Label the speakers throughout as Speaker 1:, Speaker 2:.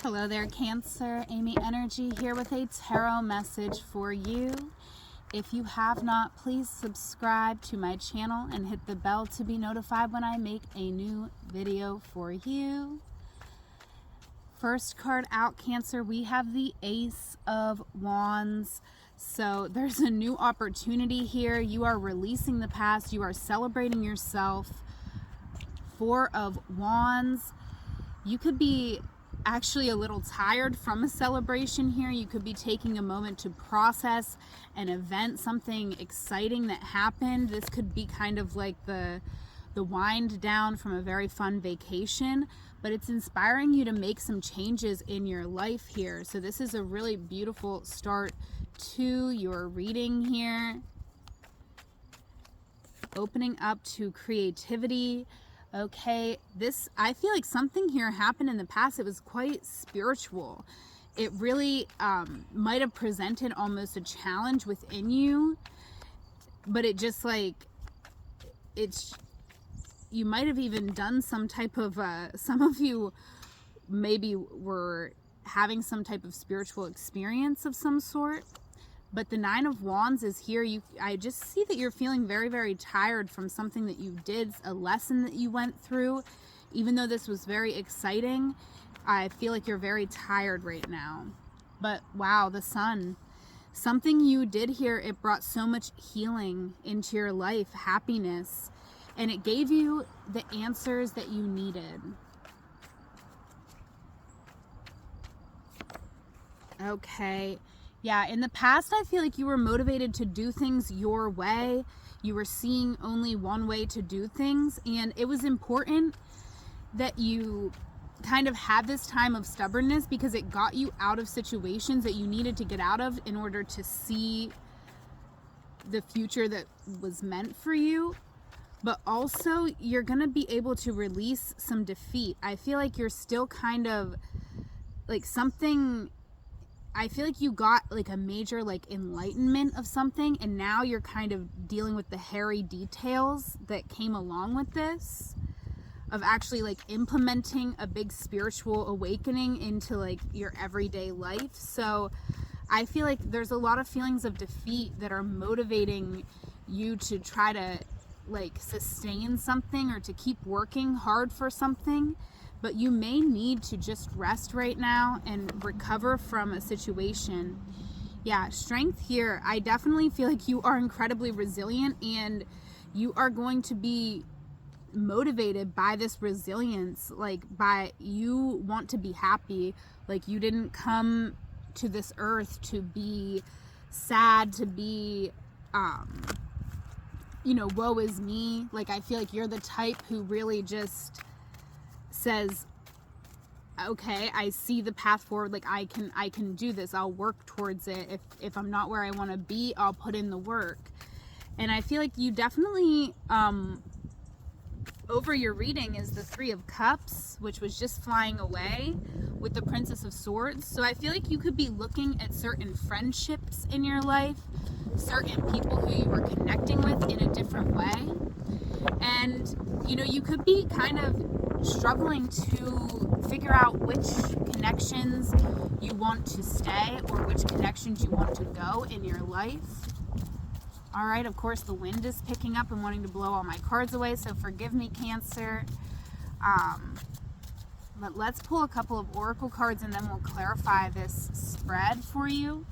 Speaker 1: Hello there, Cancer. Amy Energy here with a tarot message for you. If you have not, please subscribe to my channel and hit the bell to be notified when I make a new video for you. First card out, Cancer, we have the Ace of Wands. So there's a new opportunity here. You are releasing the past. You are celebrating yourself. Four of Wands. You could be actually a little tired from a celebration here. You could be taking a moment to process an event, something exciting that happened. This could be kind of like the wind down from a very fun vacation, but it's inspiring you to make some changes in your life here. So this is a really beautiful start to your reading here. Opening up to creativity. Okay, I feel like something here happened in the past. It was quite spiritual. It really might have presented almost a challenge within you, but it just you might have even done some type of, some of you maybe were having some type of spiritual experience of some sort. But the Nine of Wands is here. I just see that you're feeling very, very tired from something that you did, a lesson that you went through. Even though this was very exciting, I feel like you're very tired right now. But wow, the Sun. Something you did here, it brought so much healing into your life, happiness, and it gave you the answers that you needed. Okay. Yeah, in the past, I feel like you were motivated to do things your way. You were seeing only one way to do things, and it was important that you kind of had this time of stubbornness because it got you out of situations that you needed to get out of in order to see the future that was meant for you. But also, you're going to be able to release some defeat. I feel like you're still kind of like something... I feel like you got like a major enlightenment of something, and now you're kind of dealing with the hairy details that came along with this, of actually implementing a big spiritual awakening into your everyday life. So I feel like there's a lot of feelings of defeat that are motivating you to try to sustain something or to keep working hard for something. But you may need to just rest right now and recover from a situation. Yeah, strength here. I definitely feel like you are incredibly resilient, and you are going to be motivated by this resilience. You want to be happy. You didn't come to this earth to be sad, to be, woe is me. I feel like you're the type who really just says, okay, I see the path forward. I can do this. I'll work towards it. If I'm not where I want to be, I'll put in the work. And I feel like you definitely, over your reading is the Three of Cups, which was just flying away with the Princess of Swords. So I feel like you could be looking at certain friendships in your life, certain people who you were connecting with in a different way. And, you could be kind of struggling to figure out which connections you want to stay or which connections you want to go in your life. All right, of course, the wind is picking up and wanting to blow all my cards away, so forgive me, Cancer. But let's pull a couple of oracle cards and then we'll clarify this spread for you.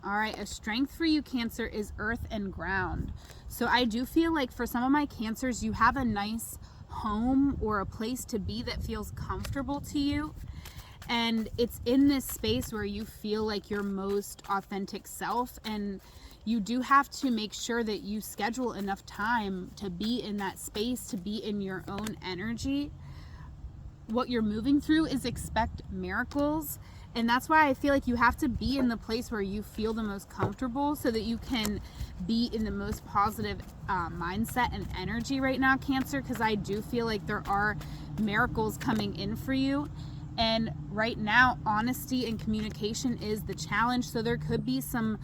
Speaker 1: All right, a strength for you, Cancer, is earth and ground. So I do feel like for some of my Cancers, you have a nice home or a place to be that feels comfortable to you. And it's in this space where you feel like your most authentic self. And you do have to make sure that you schedule enough time to be in that space, to be in your own energy. What you're moving through is expect miracles. And that's why I feel like you have to be in the place where you feel the most comfortable so that you can be in the most positive mindset and energy right now, Cancer, because I do feel like there are miracles coming in for you. And right now, honesty and communication is the challenge. So there could be some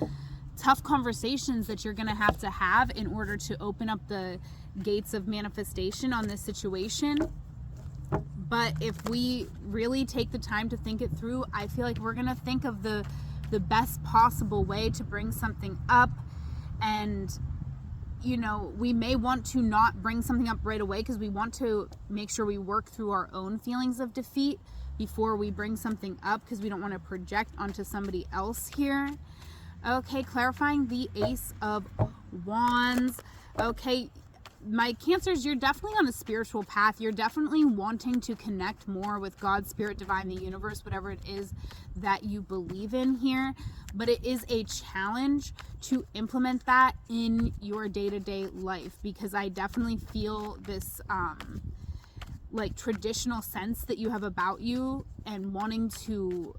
Speaker 1: tough conversations that you're going to have in order to open up the gates of manifestation on this situation. But if we really take the time to think it through, I feel like we're going to think of the best possible way to bring something up. And, you know, we may want to not bring something up right away because we want to make sure we work through our own feelings of defeat before we bring something up, because we don't want to project onto somebody else here. Okay, clarifying the Ace of Wands. Okay, my Cancers, you're definitely on a spiritual path. You're definitely wanting to connect more with God, Spirit, Divine, the universe, whatever it is that you believe in here. But it is a challenge to implement that in your day-to-day life, because I definitely feel this like traditional sense that you have about you and wanting to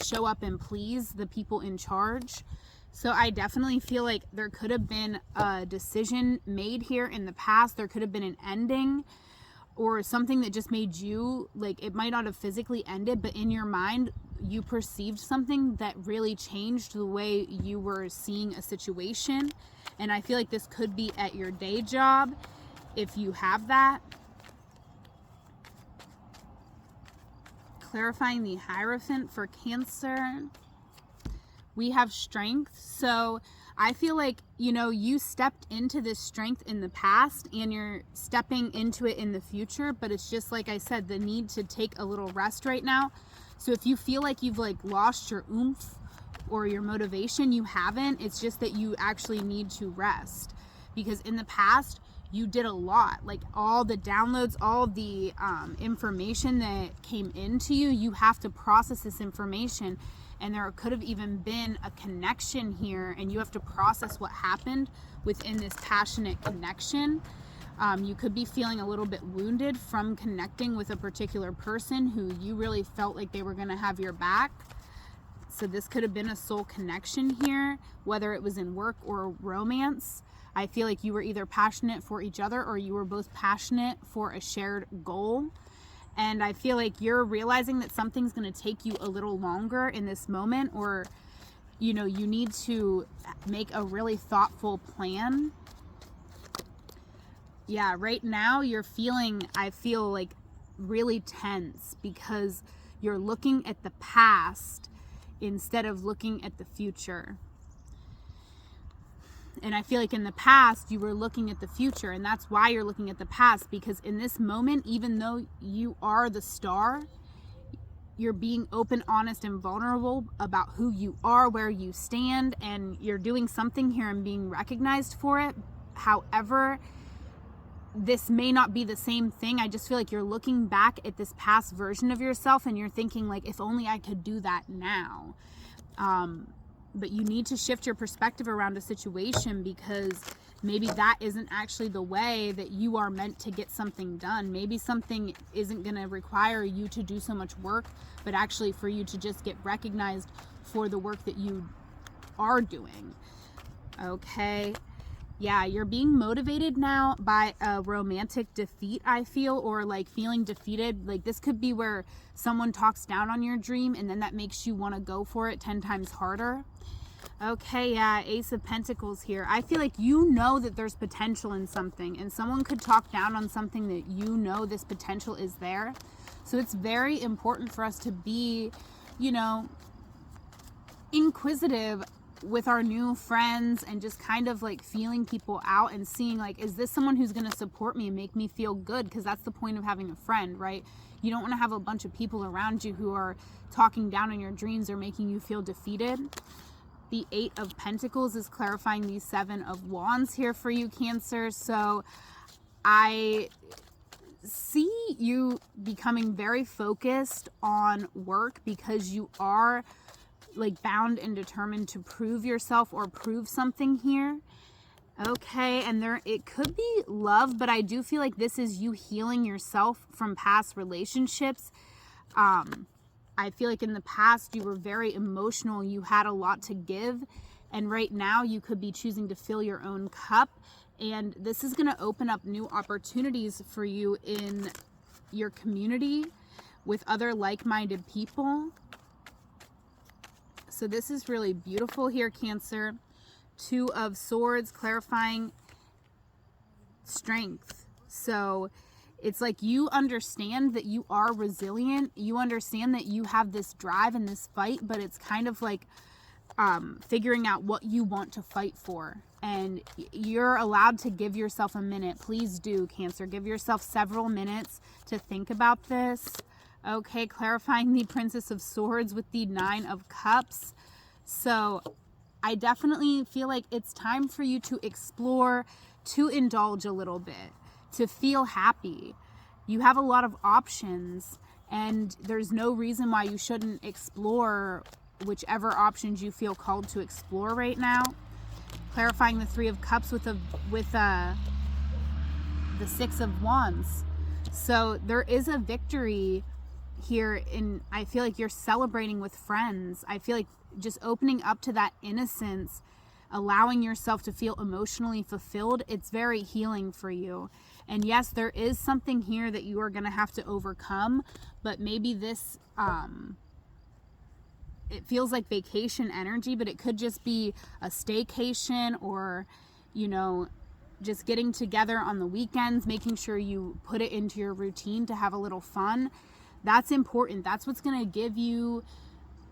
Speaker 1: show up and please the people in charge. So I definitely feel like there could have been a decision made here in the past. There could have been an ending or something that just made you, like, it might not have physically ended, but in your mind you perceived something that really changed the way you were seeing a situation. And I feel like this could be at your day job if you have that. Clarifying the Hierophant for Cancer. We have strength. So I feel like, you know, you stepped into this strength in the past and you're stepping into it in the future, but it's just like I said, the need to take a little rest right now. So if you feel like you've like lost your oomph or your motivation, you haven't. It's just that you actually need to rest, because in the past you did a lot, like all the downloads, all the information that came into you, you have to process this information. And there could have even been a connection here, and you have to process what happened within this passionate connection. You could be feeling a little bit wounded from connecting with a particular person who you really felt like they were going to have your back. So this could have been a soul connection here, whether it was in work or romance. I feel like you were either passionate for each other or you were both passionate for a shared goal. And I feel like you're realizing that something's going to take you a little longer in this moment, or, you know, you need to make a really thoughtful plan. Yeah, right now you're feeling, I feel like, really tense because you're looking at the past instead of looking at the future. And I feel like in the past you were looking at the future, and that's why you're looking at the past, because in this moment, even though you are the star, you're being open, honest, and vulnerable about who you are, where you stand, and you're doing something here and being recognized for it. However, this may not be the same thing. I just feel like you're looking back at this past version of yourself and you're thinking like, if only I could do that now. But you need to shift your perspective around a situation, because maybe that isn't actually the way that you are meant to get something done. Maybe something isn't going to require you to do so much work, but actually for you to just get recognized for the work that you are doing. Okay. Yeah, you're being motivated now by a romantic defeat, I feel, or like feeling defeated. Like this could be where someone talks down on your dream and then that makes you want to go for it 10 times harder. Okay, yeah, Ace of Pentacles here. I feel like you know that there's potential in something, and someone could talk down on something that you know this potential is there. So it's very important for us to be, you know, inquisitive with our new friends and just kind of like feeling people out and seeing like, is this someone who's going to support me and make me feel good? Because that's the point of having a friend, right? You don't want to have a bunch of people around you who are talking down on your dreams or making you feel defeated. The Eight of Pentacles is clarifying the Seven of Wands here for you, Cancer. So I see you becoming very focused on work because you are like bound and determined to prove yourself or prove something here. Okay, and there it could be love, but I do feel like this is you healing yourself from past relationships. I feel like in the past you were very emotional, you had a lot to give, and right now you could be choosing to fill your own cup, and this is going to open up new opportunities for you in your community with other like-minded people. So this is really beautiful here, Cancer. Two of Swords, clarifying strength. So it's like you understand that you are resilient. You understand that you have this drive and this fight, but it's kind of like figuring out what you want to fight for. And you're allowed to give yourself a minute. Please do, Cancer. Give yourself several minutes to think about this. Okay, clarifying the Princess of Swords with the Nine of Cups. So I definitely feel like it's time for you to explore, to indulge a little bit, to feel happy. You have a lot of options, and there's no reason why you shouldn't explore whichever options you feel called to explore right now. Clarifying the Three of Cups with the Six of Wands. So there is a victory here, and I feel like you're celebrating with friends. I feel like just opening up to that innocence, allowing yourself to feel emotionally fulfilled, it's very healing for you. And yes, there is something here that you are going to have to overcome, but maybe this it feels like vacation energy, but it could just be a staycation, or just getting together on the weekends, making sure you put it into your routine to have a little fun. That's important. That's what's going to give you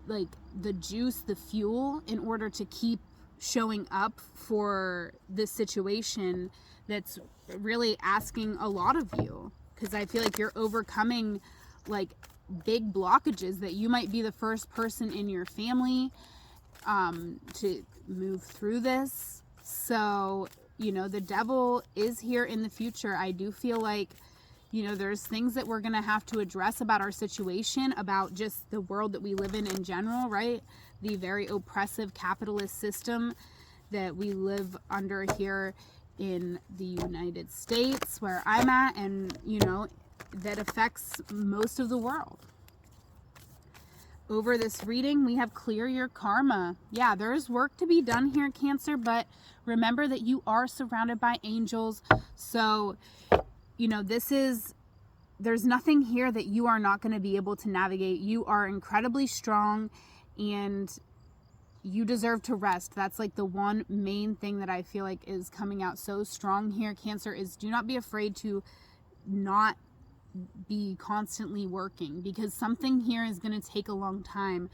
Speaker 1: like the juice, the fuel, in order to keep showing up for this situation that's really asking a lot of you. Because I feel like you're overcoming like big blockages that you might be the first person in your family to move through this. So, the devil is here in the future. I do feel like, there's things that we're going to have to address about our situation, about just the world that we live in general, right? The very oppressive capitalist system that we live under here in the United States, where I'm at, and, that affects most of the world. Over this reading, we have clear your karma. Yeah, there is work to be done here, Cancer, but remember that you are surrounded by angels. So, there's nothing here that you are not going to be able to navigate. You are incredibly strong, and you deserve to rest. That's like the one main thing that I feel like is coming out so strong here, Cancer, is do not be afraid to not be constantly working, because something here is going to take a long time.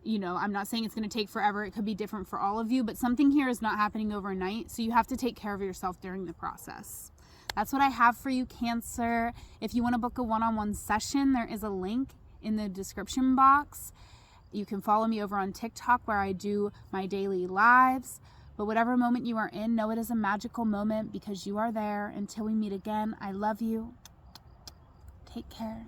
Speaker 1: I'm not saying it's going to take forever. It could be different for all of you, but something here is not happening overnight. So you have to take care of yourself during the process. That's what I have for you, Cancer. If you want to book a one-on-one session, there is a link in the description box. You can follow me over on TikTok, where I do my daily lives. But whatever moment you are in, know it is a magical moment, because you are there. Until we meet again, I love you. Take care.